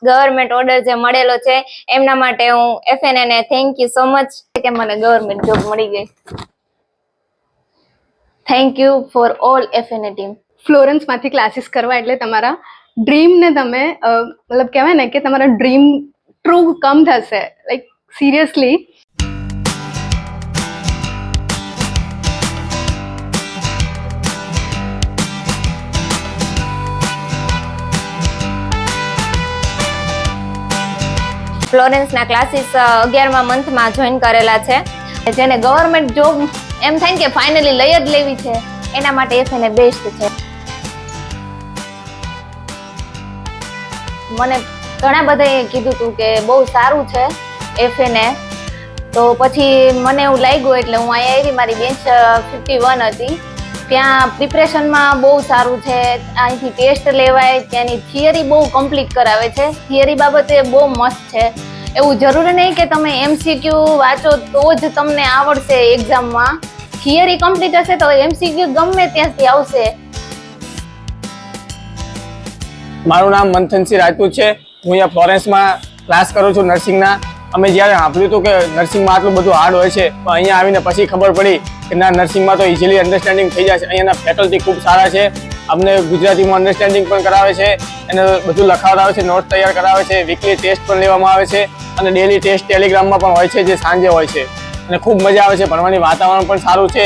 Government order જે મળેલો છે એમના માટે હું FNA ને થેન્ક યુ સો મચ કે મને ગવર્મેન્ટ જોબ મળી ગઈ. Thank you for all FNA team. ફ્લોરન્સમાંથી ક્લાસીસ કરવા એટલે તમારા ડ્રીમને તમે મતલબ કહેવાય ને કે તમારા ડ્રીમ ટ્રુ કમ થશે, લાઈક સિરિયસલી. ફ્લોરેન્સના ક્લાસીસ 11મા મંથમાં જોઈન કરેલા છે. જેને ગવર્મેન્ટ જોબ એમ થાય કે ફાઇનલી લઈ જ લેવી છે એના માટે FNA બેસ્ટ છે. મને ઘણા બધાએ કીધું હતું કે બહુ સારું છે FNA, તો પછી મને એવું લાગ્યું એટલે હું અહીંયા આવી. મારી બેન્ચ 51 હતી. ત્યાં પ્રિપરેશનમાં બહુ સારું છે. અહીંથી ટેસ્ટ લેવાય, ત્યાંની થિયરી બહુ કમ્પ્લીટ કરાવે છે. થિયરી બાબતે બહુ મસ્ત છે. એવું જરૂરી નહીં કે તમે MCQ વાંચો તો જ તમને આવડશે એક્ઝામમાં. થિયરી કમ્પ્લીટ હશે તો MCQ ગમે ત્યાંથી આવશે. મારું નામ મંથનસિંહ રાજપૂત છે. હું અહીંયા ફ્લોરેન્સમાં ક્લાસ કરું છું નર્સિંગના. અમે જ્યારે સાંભળ્યું હતું કે નર્સિંગમાં આટલું બધું હાર્ડ હોય છે, પણ અહીંયા આવીને પછી ખબર પડી કે ના, નર્સિંગમાં તો ઇઝીલી અન્ડરસ્ટેન્ડિંગ થઈ જાય છે. અહીંયાના ફેકલ્ટી ખૂબ સારા છે. અમને ગુજરાતીમાં અન્ડરસ્ટેન્ડિંગ પણ કરાવે છે, એને બધું લખાવડાવે છે, નોટ તૈયાર કરાવે છે, વીકલી ટેસ્ટ પણ લેવામાં આવે છે અને ડેલી ટેસ્ટ ટેલિગ્રામમાં પણ હોય છે જે સાંજે હોય છે. અને ખૂબ મજા આવે છે. ભણવાની વાતાવરણ પણ સારું છે.